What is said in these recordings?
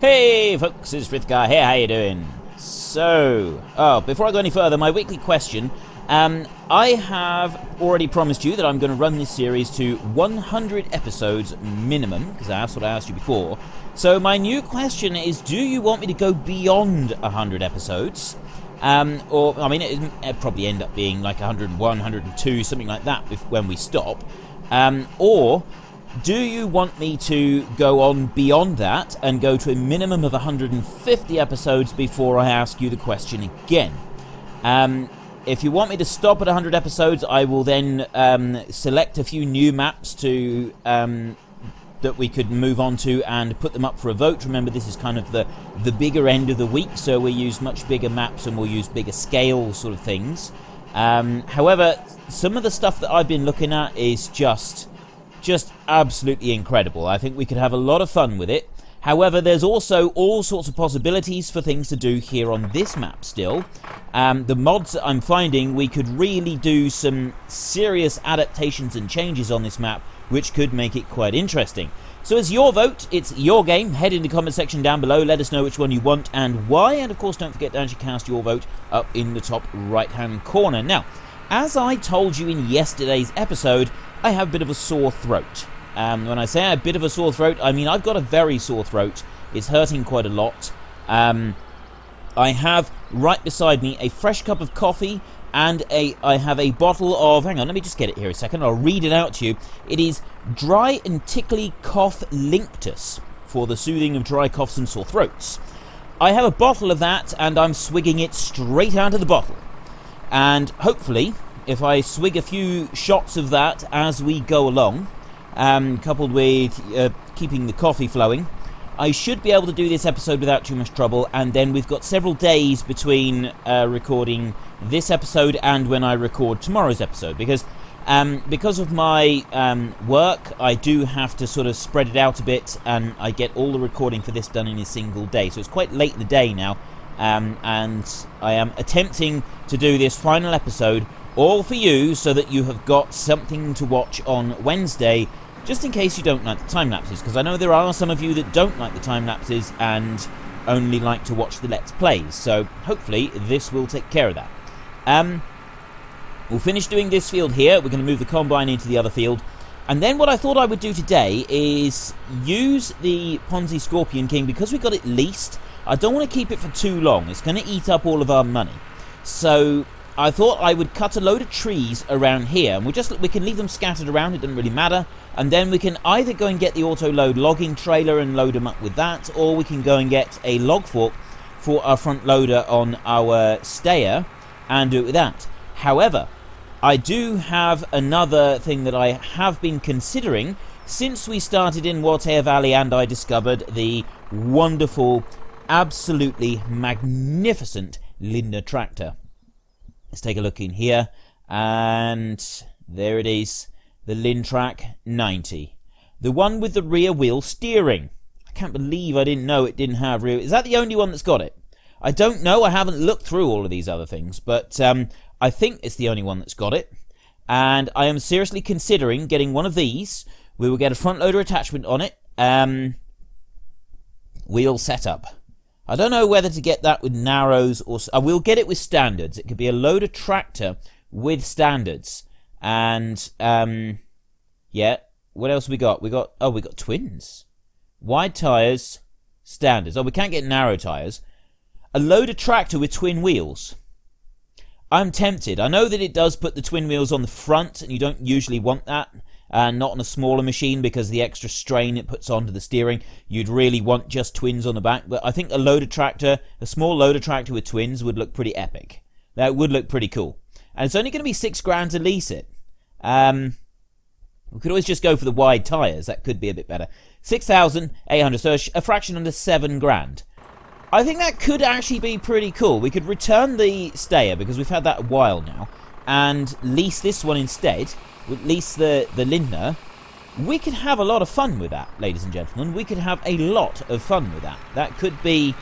Hey folks, it's Frithgar here, how you doing? So, before I go any further, my weekly question. I have already promised you that I'm going to run this series to 100 episodes minimum, because that's what I asked you before. So my new question is, do you want me to go beyond 100 episodes? Or, I mean, it'd probably end up being like 101, 102, something like that when we stop. Or do you want me to go on beyond that and go to a minimum of 150 episodes before I ask you the question again? If you want me to stop at 100 episodes, I will then select a few new maps to that we could move on to and put them up for a vote. Remember, this is kind of the bigger end of the week, so we use much bigger maps and we'll use bigger scale sort of things. However, some of the stuff that I've been looking at is just absolutely incredible. I think we could have a lot of fun with it. However, there's also all sorts of possibilities for things to do here on this map still. The mods that I'm finding, we could really do some serious adaptations and changes on this map, which could make it quite interesting. So it's your vote, it's your game. Head in the comment section down below, let us know which one you want and why. And of course, don't forget to actually cast your vote up in the top right-hand corner. Now, as I told you in yesterday's episode, I have a bit of a sore throat. When I say a bit of a sore throat, I mean I've got a very sore throat. It's hurting quite a lot. I have right beside me a fresh cup of coffee and I have a bottle of, hang on, let me just get it here a second. I'll read it out to you. It is Dry and Tickly Cough Linctus for the soothing of dry coughs and sore throats. I have a bottle of that and I'm swigging it straight out of the bottle. And hopefully, if I swig a few shots of that as we go along, coupled with keeping the coffee flowing, I should be able to do this episode without too much trouble. And then we've got several days between recording this episode and when I record tomorrow's episode, because of my work, I do have to sort of spread it out a bit, and I get all the recording for this done in a single day, so it's quite late in the day now, and I am attempting to do this final episode all for you so that you have got something to watch on Wednesday, just in case you don't like the time lapses, because I know there are some of you that don't like the time lapses and only like to watch the Let's Plays, so hopefully this will take care of that. We'll finish doing this field here. We're going to move the combine into the other field, and then what I thought I would do today is use the Ponzi Scorpion King. Because we got it leased, I don't want to keep it for too long. It's going to eat up all of our money, so I thought I would cut a load of trees around here, and we can leave them scattered around, it doesn't really matter, and then we can either go and get the auto-load logging trailer and load them up with that, or we can go and get a log fork for our front loader on our stayer and do it with that. However, I do have another thing that I have been considering since we started in Water Valley and I discovered the wonderful, absolutely magnificent Lindner tractor. Let's take a look in here, and there it is, the Lintrac 90. The one with the rear wheel steering. I can't believe I didn't know it didn't have rear. Is that the only one that's got it? I don't know, I haven't looked through all of these other things, but I think it's the only one that's got it. And I am seriously considering getting one of these. We will get a front loader attachment on it. Wheel setup. I don't know whether to get that with narrows or... I will get it with standards. It could be a loader tractor with standards. And, yeah. What else we got? We got twins. Wide tyres, standards. Oh, we can't get narrow tyres. A loader tractor with twin wheels. I'm tempted. I know that it does put the twin wheels on the front, and you don't usually want that. Not on a smaller machine because the extra strain it puts onto the steering. You'd really want just twins on the back. But I think a loader tractor, a small loader tractor with twins would look pretty epic. That would look pretty cool. And it's only going to be £6 to lease it. We could always just go for the wide tyres. That could be a bit better. 6,800, so a fraction under £7. I think that could actually be pretty cool. We could return the stayer, because we've had that a while now, and lease this one instead. Lease the Lindner. We could have a lot of fun with that, ladies and gentlemen. We could have a lot of fun with that. That could be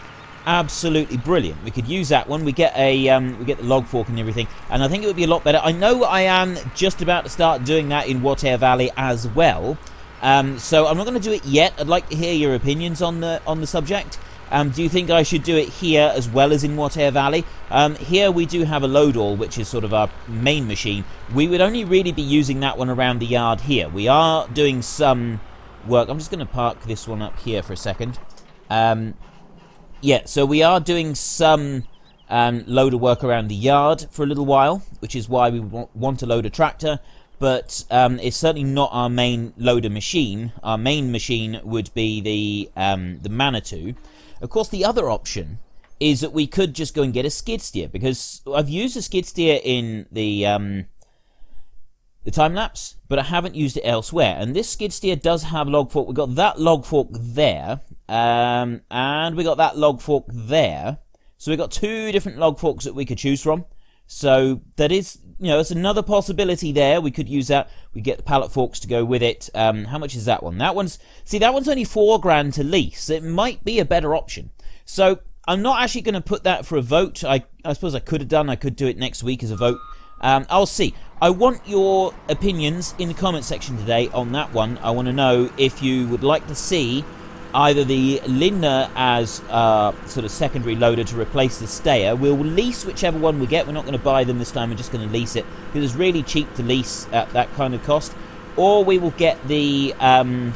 absolutely brilliant. We could use that one. We get the log fork and everything, and I think it would be a lot better. I know I am just about to start doing that in Water Valley as well. So I'm not going to do it yet. I'd like to hear your opinions on the subject. Do you think I should do it here as well as in Whatever Valley? Here we do have a load all, which is sort of our main machine. We would only really be using that one around the yard here. We are doing some work. I'm just going to park this one up here for a second. Yeah, so we are doing some loader work around the yard for a little while, which is why we want to load a tractor. But it's certainly not our main loader machine. Our main machine would be the Manitou. Of course, the other option is that we could just go and get a skid steer, because I've used a skid steer in the time lapse, but I haven't used it elsewhere. And this skid steer does have log fork. We've got that log fork there, and we got that log fork there. So we've got two different log forks that we could choose from. So that is, you know, it's another possibility there. We could use that. We get the pallet forks to go with it. How much is that one? That one's only $4,000 to lease. It might be a better option. So I'm not actually going to put that for a vote. I suppose I could have done. I could do it next week as a vote. I'll see. I want your opinions in the comment section today on that one. I want to know if you would like to see either the Lindner as sort of secondary loader to replace the Stayer. We'll lease whichever one we get. We're not going to buy them this time. We're just going to lease it because it's really cheap to lease at that kind of cost. Or we will get the other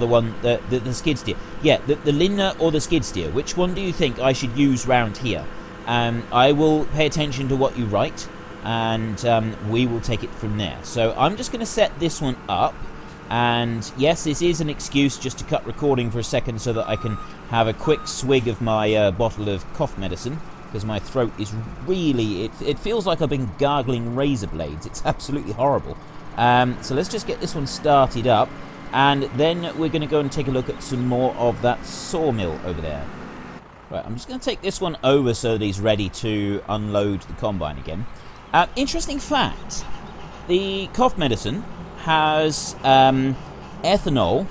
one, the skid steer. Yeah, the Lindner or the skid steer. Which one do you think I should use round here? I will pay attention to what you write, and we will take it from there. So I'm just going to set this one up. And yes, this is an excuse just to cut recording for a second so that I can have a quick swig of my bottle of cough medicine, because my throat is really, it feels like I've been gargling razor blades. It's absolutely horrible. So let's just get this one started up, and then we're going to go and take a look at some more of that sawmill over there. Right, I'm just going to take this one over so that he's ready to unload the combine again. Interesting fact, the cough medicine has ethanol,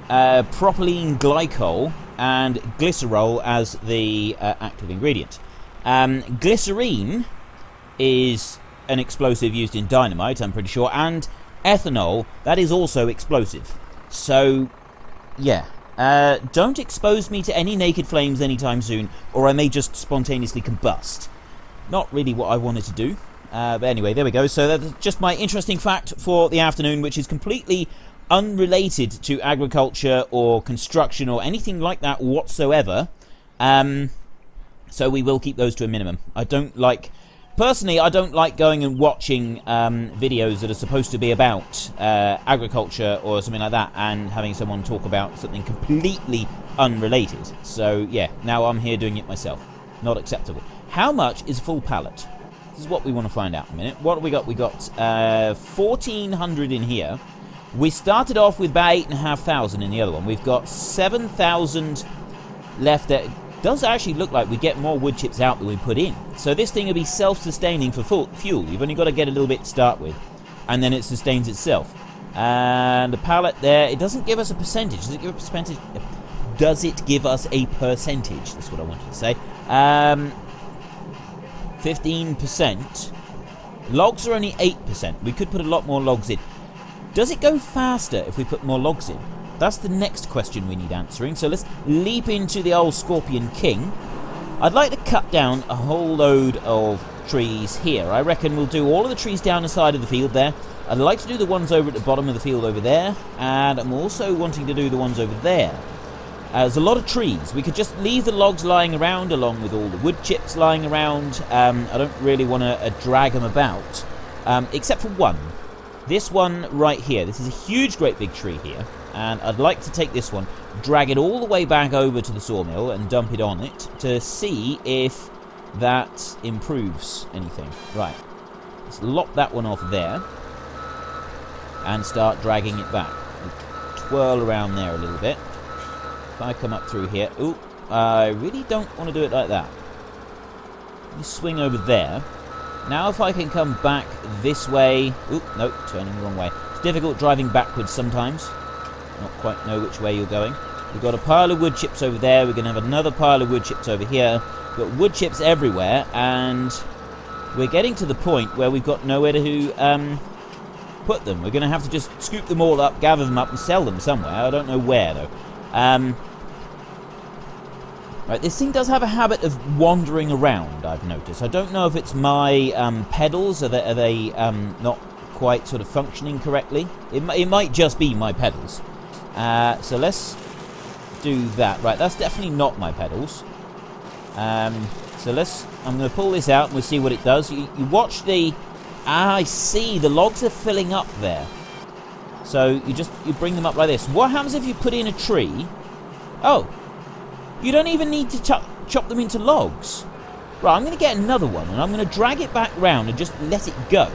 propylene glycol, and glycerol as the active ingredient. Glycerine is an explosive used in dynamite, I'm pretty sure, and ethanol, that is also explosive. So, yeah. Don't expose me to any naked flames anytime soon, or I may just spontaneously combust. Not really what I wanted to do. But anyway, there we go. So that's just my interesting fact for the afternoon, which is completely unrelated to agriculture or construction or anything like that whatsoever. So we will keep those to a minimum. Personally, I don't like going and watching videos that are supposed to be about agriculture or something like that and having someone talk about something completely unrelated. So yeah, now I'm here doing it myself. Not acceptable. How much is a full pallet? This is what we want to find out in a minute. What have we got? We got 1,400 in here. We started off with about 8,500 in the other one. We've got 7,000 left. There does actually look like we get more wood chips out than we put in. So this thing will be self-sustaining for fuel. You've only got to get a little bit to start with, and then it sustains itself. And the pallet there, it doesn't give us a percentage. Does it give a percentage? Does it give us a percentage? That's what I wanted to say. 15%. Logs are only 8%. We could put a lot more logs in. Does it go faster if we put more logs in? That's the next question we need answering. So let's leap into the old Scorpion King. I'd like to cut down a whole load of trees here. I reckon we'll do all of the trees down the side of the field there. I'd like to do the ones over at the bottom of the field over there. And I'm also wanting to do the ones over there. There's a lot of trees. We could just leave the logs lying around along with all the wood chips lying around. I don't really want to drag them about. Except for one. This one right here. This is a huge, great big tree here. And I'd like to take this one, drag it all the way back over to the sawmill and dump it on it to see if that improves anything. Right. Let's lop that one off there and start dragging it back. Twirl around there a little bit. If I come up through here... Ooh, I really don't want to do it like that. Let me swing over there. Now if I can come back this way... Ooh, no, turning the wrong way. It's difficult driving backwards sometimes. Not quite know which way you're going. We've got a pile of wood chips over there. We're going to have another pile of wood chips over here. We've got wood chips everywhere, and we're getting to the point where we've got nowhere to put them. We're going to have to just scoop them all up, gather them up, and sell them somewhere. I don't know where, though. Right, this thing does have a habit of wandering around, I've noticed. I don't know if it's my pedals, are they not quite sort of functioning correctly. It might just be my pedals. So let's do that. Right, that's definitely not my pedals. So I'm going to pull this out and we'll see what it does. You watch the... I see, the logs are filling up there. So you bring them up like this. What happens if you put in a tree? Oh, you don't even need to chop them into logs. Right, I'm going to get another one and I'm going to drag it back round and just let it go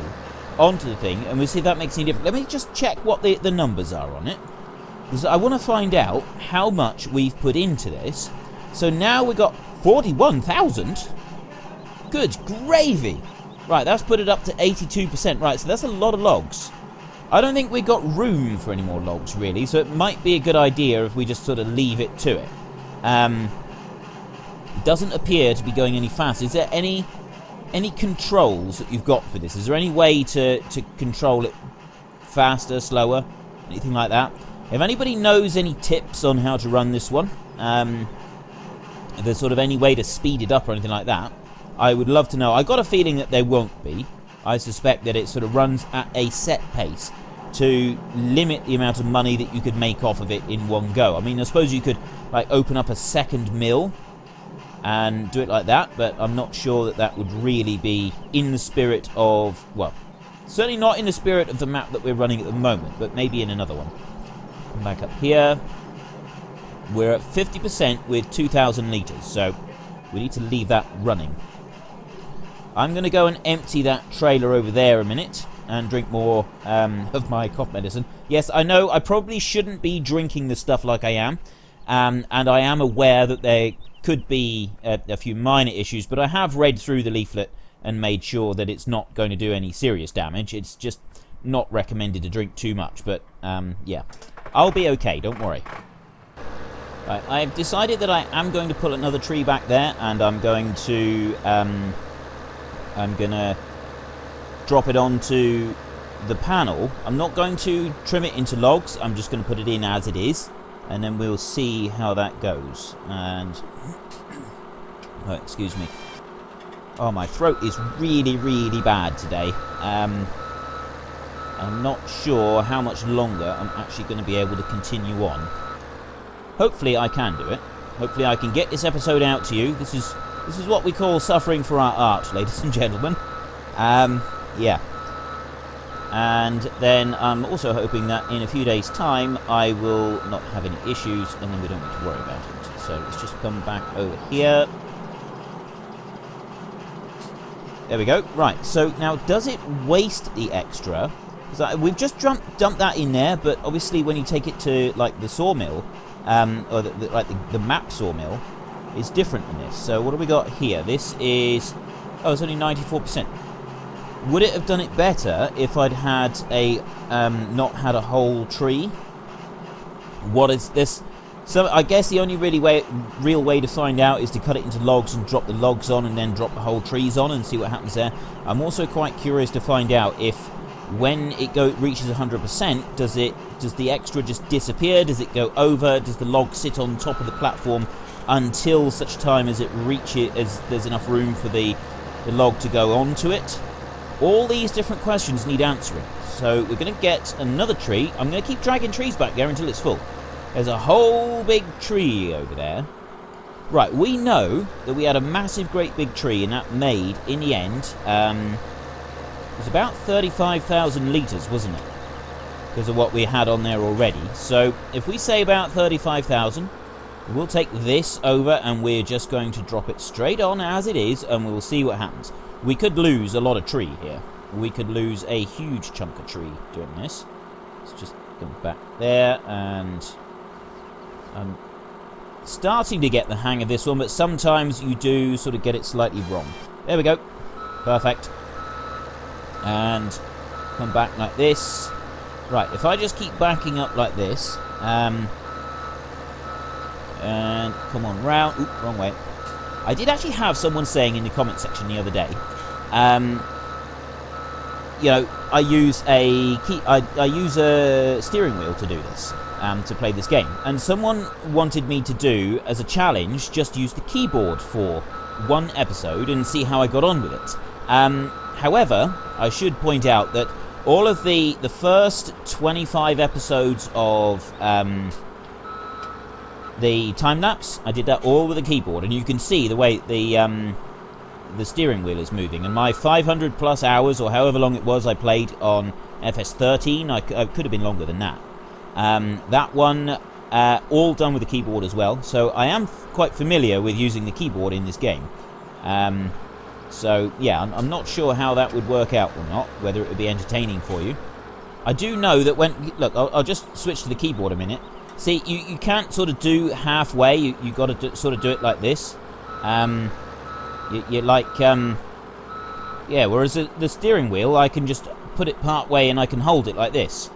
onto the thing and we'll see if that makes any difference. Let me just check what the numbers are on it, because I want to find out how much we've put into this. So now we've got 41,000. Good gravy. Right, that's put it up to 82%. Right, so that's a lot of logs. I don't think we've got room for any more logs, really, so it might be a good idea if we just sort of leave it to it. It doesn't appear to be going any faster. Is there any controls that you've got for this? Is there any way to control it faster, slower, anything like that? If anybody knows any tips on how to run this one, if there's sort of any way to speed it up or anything like that, I would love to know. I got a feeling that there won't be. I suspect that it sort of runs at a set pace to limit the amount of money that you could make off of it in one go. I mean, I suppose you could like open up a second mill and do it like that, but I'm not sure that that would really be in the spirit of, well, certainly not in the spirit of the map that we're running at the moment, but maybe in another one. Come back up here. We're at 50% with 2,000 litres, so we need to leave that running. I'm going to go and empty that trailer over there a minute and drink more of my cough medicine. Yes, I know I probably shouldn't be drinking the stuff like I am, and I am aware that there could be a few minor issues, but I have read through the leaflet and made sure that it's not going to do any serious damage. It's just not recommended to drink too much, but yeah, I'll be okay, don't worry. Right, I've decided that I am going to pull another tree back there, and I'm going to drop it onto the panel. I'm not going to trim it into logs, I'm just going to put it in as it is, and then we'll see how that goes. And oh, excuse me. Oh, my throat is really, really bad today. I'm not sure how much longer I'm actually going to be able to continue on. Hopefully I can do it. Hopefully I can get this episode out to you. This is what we call suffering for our art, ladies and gentlemen. Yeah. And then I'm also hoping that in a few days' time I will not have any issues and then we don't need to worry about it. So let's just come back over here. There we go. Right, so now does it waste the extra? Because we've just dumped that in there, but obviously when you take it to like the sawmill, or the map sawmill, is different than this. So what do we got here? This is, oh, it's only 94%. Would it have done it better if I'd had a not had a whole tree? What is this? So I guess the only real way to find out is to cut it into logs and drop the logs on and then drop the whole trees on and see what happens there. I'm also quite curious to find out if when it reaches 100%, does the extra just disappear? Does it go over? Does the log sit on top of the platform until such time as it reaches, as there's enough room for the log to go onto it? All these different questions need answering. So we're going to get another tree. I'm going to keep dragging trees back there until it's full. There's a whole big tree over there. Right, we know that we had a massive, great big tree, and that made, in the end, it was about 35,000 litres, wasn't it? Because of what we had on there already. So if we say about 35,000, we'll take this over and we're just going to drop it straight on as it is, and we'll see what happens. We could lose a lot of tree here. We could lose a huge chunk of tree doing this. Let's just go back there, and I'm starting to get the hang of this one, but sometimes you do sort of get it slightly wrong. There we go. Perfect. And come back like this. Right, if I just keep backing up like this, and come on round. Oop, wrong way. I did actually have someone saying in the comment section the other day, you know, I use a I use a steering wheel to do this, to play this game. And someone wanted me to do, as a challenge, just use the keyboard for one episode and see how I got on with it. However, I should point out that all of the first 25 episodes of the time-lapse, I did that all with a keyboard, and you can see the way the steering wheel is moving. And my 500 plus hours, or however long it was I played on FS13, I could have been longer than that. That one, all done with the keyboard as well, so I am quite familiar with using the keyboard in this game. So yeah, I'm not sure how that would work out or not, whether it would be entertaining for you. I do know that when, look, I'll just switch to the keyboard a minute. See, you can't sort of do halfway. You got to sort of do it like this. You're like, yeah. Whereas the steering wheel, I can just put it part way and I can hold it like this,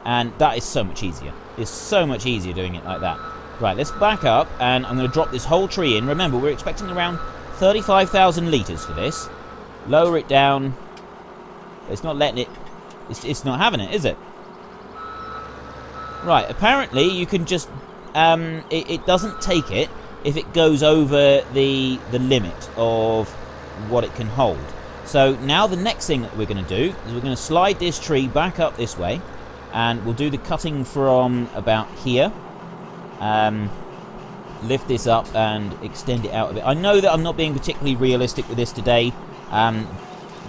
and that is so much easier. It's so much easier doing it like that. Right, let's back up, and I'm going to drop this whole tree in. Remember, we're expecting around 35,000 litres for this. Lower it down. It's not letting it. It's not having it, is it? Right, apparently you can just, it doesn't take it if it goes over the limit of what it can hold. So now the next thing that we're going to do is we're going to slide this tree back up this way, and we'll do the cutting from about here. Lift this up and extend it out a bit. I know that I'm not being particularly realistic with this today,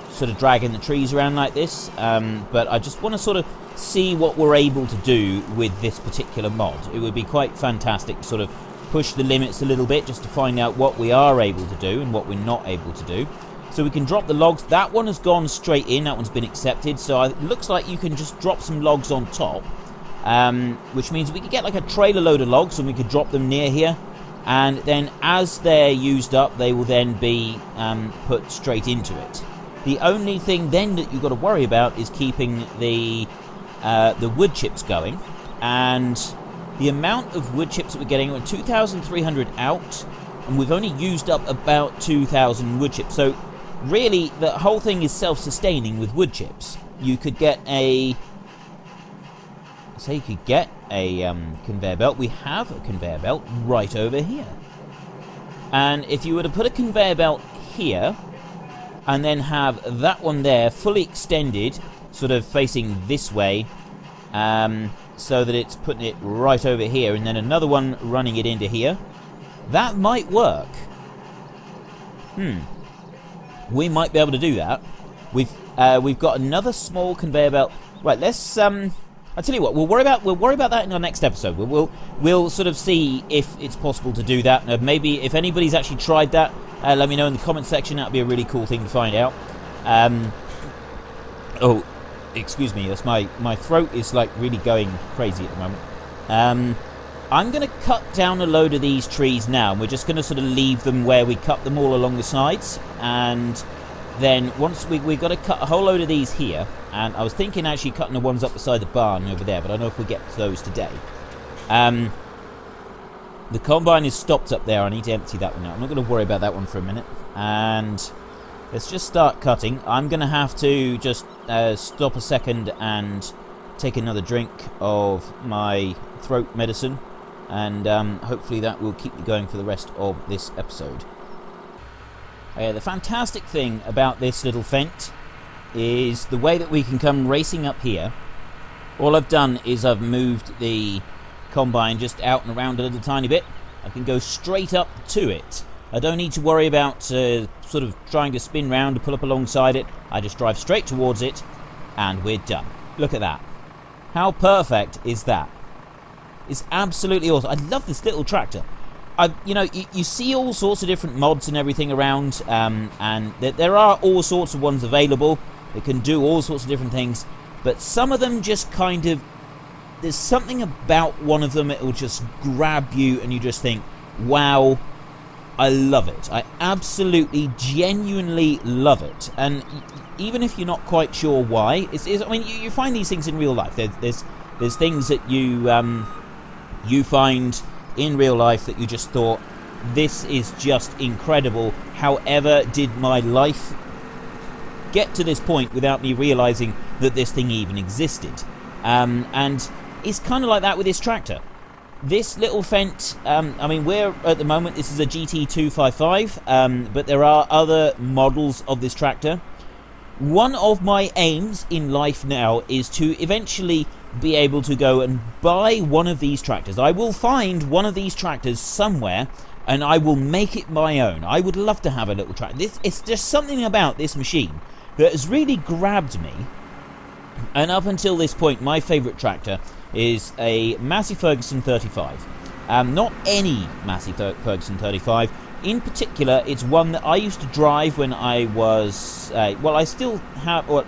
sort of dragging the trees around like this, but I just want to sort of see what we're able to do with this particular mod. It would be quite fantastic to sort of push the limits a little bit just to find out what we are able to do and what we're not able to do. So we can drop the logs. That one has gone straight in. That one's been accepted. So it looks like you can just drop some logs on top, which means we could get like a trailer load of logs and we could drop them near here. And then as they're used up, they will then be put straight into it. The only thing then that you've got to worry about is keeping the wood chips going, and the amount of wood chips that we're getting, we're 2,300 out, and we've only used up about 2,000 wood chips. So really, the whole thing is self-sustaining with wood chips. You could get a, say, you could get a conveyor belt. We have a conveyor belt right over here, and if you were to put a conveyor belt here, and then have that one there fully extended, sort of facing this way, so that it's putting it right over here, and then another one running it into here, that might work. We might be able to do that. We've got another small conveyor belt. Right, let's I'll tell you what, we'll worry about that in our next episode. We'll sort of see if it's possible to do that. Maybe if anybody's actually tried that, let me know in the comment section. That'd be a really cool thing to find out. Oh, excuse me, that's my throat is like really going crazy at the moment. I'm going to cut down a load of these trees now, and we're just going to sort of leave them where we cut them all along the sides, and then once we've got to cut a whole load of these here, and I was thinking actually cutting the ones up beside the barn over there, but I don't know if we'll get to those today. The combine is stopped up there. I need to empty that one out. I'm not going to worry about that one for a minute, and let's just start cutting. I'm going to have to just stop a second and take another drink of my throat medicine, and hopefully that will keep me going for the rest of this episode. The fantastic thing about this little Fendt is the way that we can come racing up here. All I've done is I've moved the combine just out and around a little tiny bit. I can go straight up to it. I don't need to worry about sort of trying to spin round to pull up alongside it. I just drive straight towards it, and we're done. Look at that. How perfect is that? It's absolutely awesome. I love this little tractor. You know, you see all sorts of different mods and everything around, and there are all sorts of ones available that can do all sorts of different things, but some of them just kind of, there's something about one of them that will just grab you and you just think, wow, I love it. I absolutely, genuinely love it. And even if you're not quite sure why, I mean, you find these things in real life. There's things that you find in real life that you just thought, this is just incredible. However did my life get to this point without me realizing that this thing even existed. And it's kind of like that with this tractor. This little Fendt, I mean, we're at the moment, this is a GT 255, but there are other models of this tractor. One of my aims in life now is to eventually be able to go and buy one of these tractors. I will find one of these tractors somewhere and I will make it my own. I would love to have a little tractor. It's just something about this machine that has really grabbed me. And up until this point, my favourite tractor is a Massey Ferguson 35. Not any Massey Ferguson 35. In particular, it's one that I used to drive when I was... well, I still have... Well,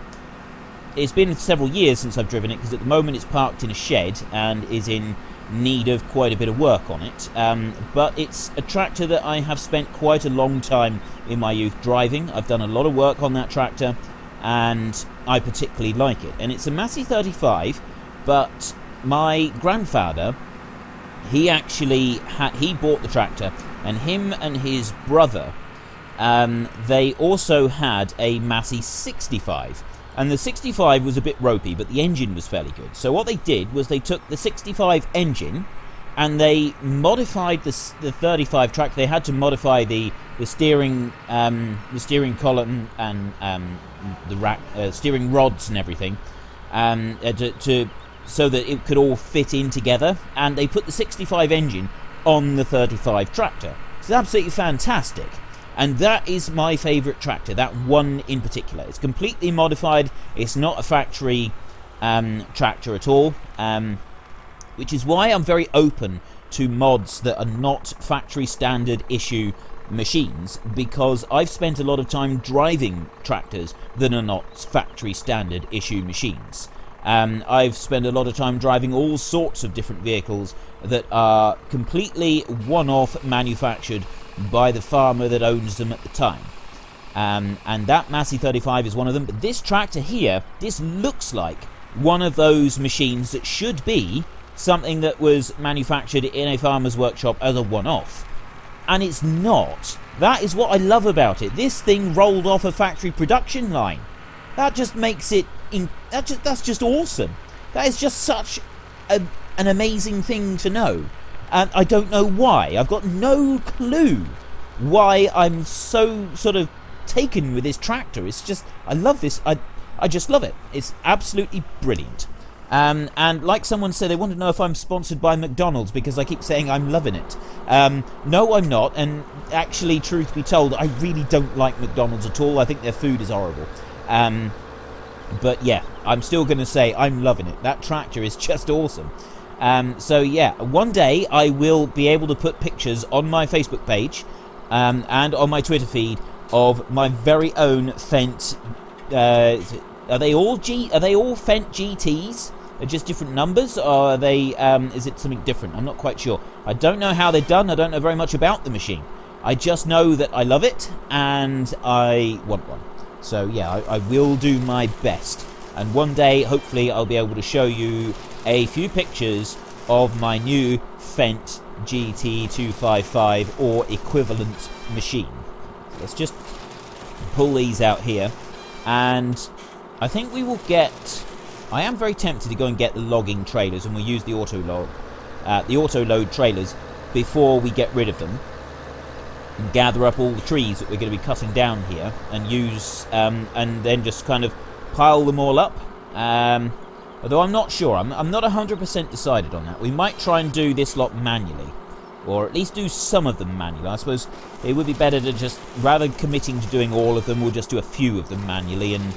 it's been several years since I've driven it, because at the moment it's parked in a shed and is in need of quite a bit of work on it. But it's a tractor that I have spent quite a long time in my youth driving. I've done a lot of work on that tractor, and I particularly like it. And it's a Massey 35, but my grandfather, he actually he bought the tractor, and him and his brother, they also had a Massey 65. And the 65 was a bit ropey, but the engine was fairly good. So what they did was they took the 65 engine and they modified the 35 tractor. They had to modify the steering column and the rack, steering rods and everything, so that it could all fit in together. And they put the 65 engine on the 35 tractor. It's absolutely fantastic. And that is my favourite tractor, that one in particular. It's completely modified. It's not a factory tractor at all, which is why I'm very open to mods that are not factory standard issue machines, because I've spent a lot of time driving tractors that are not factory standard issue machines. I've spent a lot of time driving all sorts of different vehicles that are completely one-off manufactured by the farmer that owns them at the time. And that Massey 35 is one of them. But this tractor here, this looks like one of those machines that should be something that was manufactured in a farmer's workshop as a one-off. And it's not. That is what I love about it. This thing rolled off a factory production line. That just makes it... that's just awesome. That is just such an amazing thing to know. And I don't know why. I've got no clue why I'm so sort of taken with this tractor. It's just, I love this. I just love it. It's absolutely brilliant. And like someone said, they want to know if I'm sponsored by McDonald's because I keep saying I'm loving it. No, I'm not. And actually, truth be told, I really don't like McDonald's at all. I think their food is horrible. But yeah, I'm still going to say I'm loving it. That tractor is just awesome. So yeah, one day I will be able to put pictures on my Facebook page and on my Twitter feed of my very own Fendt. Are they all Fendt GTs? Are just different numbers, or are they? Is it something different? I'm not quite sure. I don't know how they're done. I don't know very much about the machine. I just know that I love it and I want one. So yeah, I will do my best. And one day, hopefully, I'll be able to show you a few pictures of my new Fendt GT 255 or equivalent machine. Let's just pull these out here. And I think we will get... I am very tempted to go and get the logging trailers, and we'll use the auto-load trailers before we get rid of them. And gather up all the trees that we're going to be cutting down here and use... and then just kind of pile them all up. Although I'm not sure. I'm not 100% decided on that. We might try and do this lot manually. Or at least do some of them manually. I suppose it would be better to just, rather than committing to doing all of them, we'll just do a few of them manually, and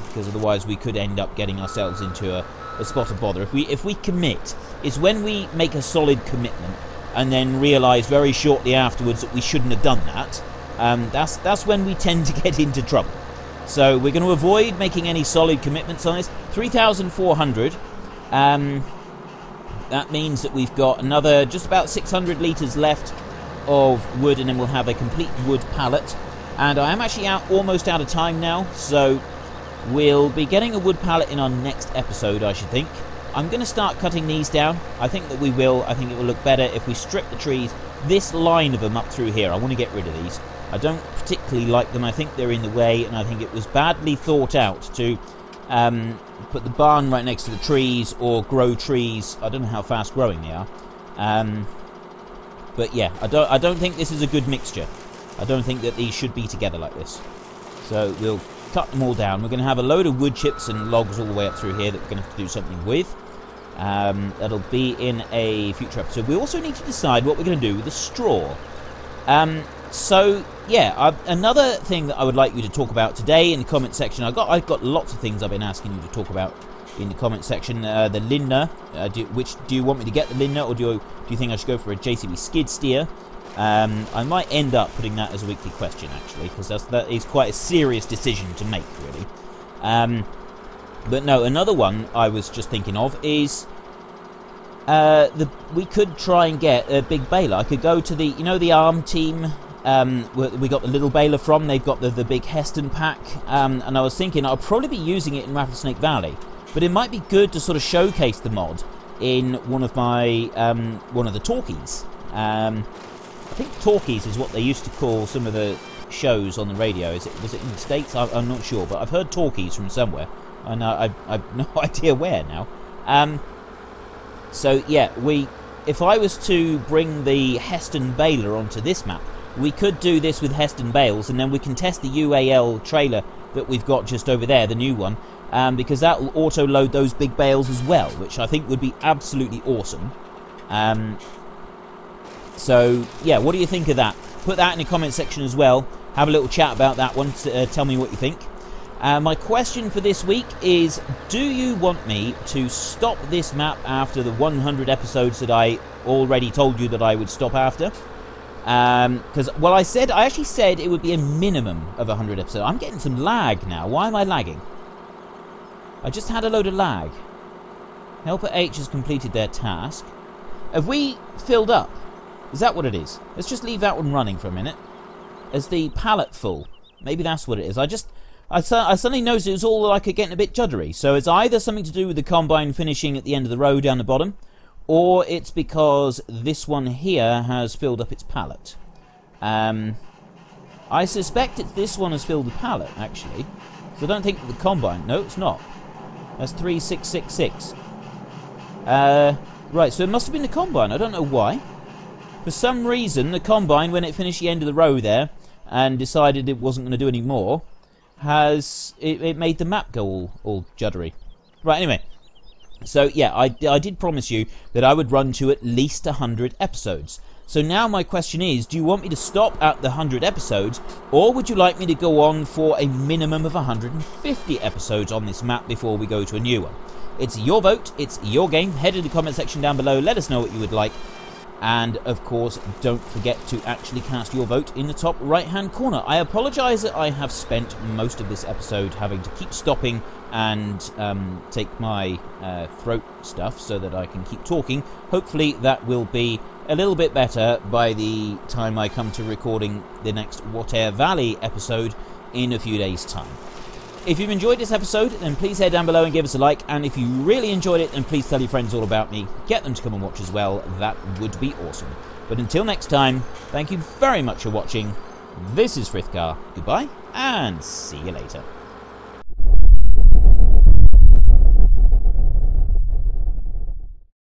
because otherwise we could end up getting ourselves into a spot of bother. If we commit, it's when we make a solid commitment and then realise very shortly afterwards that we shouldn't have done that. That's when we tend to get into trouble. So we're going to avoid making any solid commitments on this. 3,400. That means that we've got another just about 600 litres left of wood, and then we'll have a complete wood pallet. And I am actually almost out of time now, so we'll be getting a wood pallet in our next episode, I should think. I'm going to start cutting these down. I think that we will. I think it will look better if we strip the trees. This line of them up through here, I want to get rid of these. I don't particularly like them. I think they're in the way, and I think it was badly thought out to put the barn right next to the trees, or grow trees. I don't know how fast growing they are. But yeah, I don't think this is a good mixture. I don't think that these should be together like this. So we'll cut them all down. We're going to have a load of wood chips and logs all the way up through here that we're going to have to do something with. That'll be in a future episode. We also need to decide what we're going to do with the straw. So yeah, another thing that I would like you to talk about today in the comment section. I've got lots of things I've been asking you to talk about in the comment section. The Lindner. Do you want me to get the Lindner, or do you think I should go for a JCB skid steer? I might end up putting that as a weekly question, actually, because that is quite a serious decision to make, really. But no, another one I was just thinking of is we could try and get a big baler. I could go to the ARM team. We got the little baler from. They've got the big Heston pack, and I was thinking I'll probably be using it in Rattlesnake Valley, but it might be good to sort of showcase the mod in one of the talkies. I think talkies is what they used to call some of the shows on the radio. Was it in the States? I'm not sure, but I've heard talkies from somewhere, and I've no idea where now. So yeah, if I was to bring the Heston baler onto this map, we could do this with Heston bales, and then we can test the UAL trailer that we've got just over there, the new one, because that will auto-load those big bales as well, which I think would be absolutely awesome. So yeah, what do you think of that? Put that in the comment section as well. Have a little chat about that one. Tell me what you think. My question for this week is, do you want me to stop this map after the 100 episodes that I already told you that I would stop after? Because, well, I actually said it would be a minimum of 100 episodes. I'm getting some lag now. Why am I lagging? I just had a load of lag. Helper H has completed their task. Have we filled up? Is that what it is? Let's just leave that one running for a minute. Is the pallet full? Maybe that's what it is. I suddenly noticed it was all like getting a bit juddery. So it's either something to do with the combine finishing at the end of the row down the bottom, or it's because this one here has filled up its pallet. I suspect it's this one has filled the pallet, actually. So I don't think the combine... No, it's not. That's 3666. Right, so it must have been the combine. I don't know why. For some reason, the combine, when it finished the end of the row there and decided it wasn't going to do any more, it made the map go all juddery. Right, anyway. So, yeah, I did promise you that I would run to at least 100 episodes. So now my question is, do you want me to stop at the 100 episodes, or would you like me to go on for a minimum of 150 episodes on this map before we go to a new one? It's your vote, it's your game. Head to the comment section down below, let us know what you would like. And, of course, don't forget to actually cast your vote in the top right-hand corner. I apologise that I have spent most of this episode having to keep stopping and take my throat stuff so that I can keep talking. Hopefully that will be a little bit better by the time I come to recording the next Whatever Valley episode in a few days' time. If you've enjoyed this episode, then please head down below and give us a like, and if you really enjoyed it, then please tell your friends all about me. Get them to come and watch as well. That would be awesome. But until next time, thank you very much for watching. This is Frithgar. Goodbye, and see you later.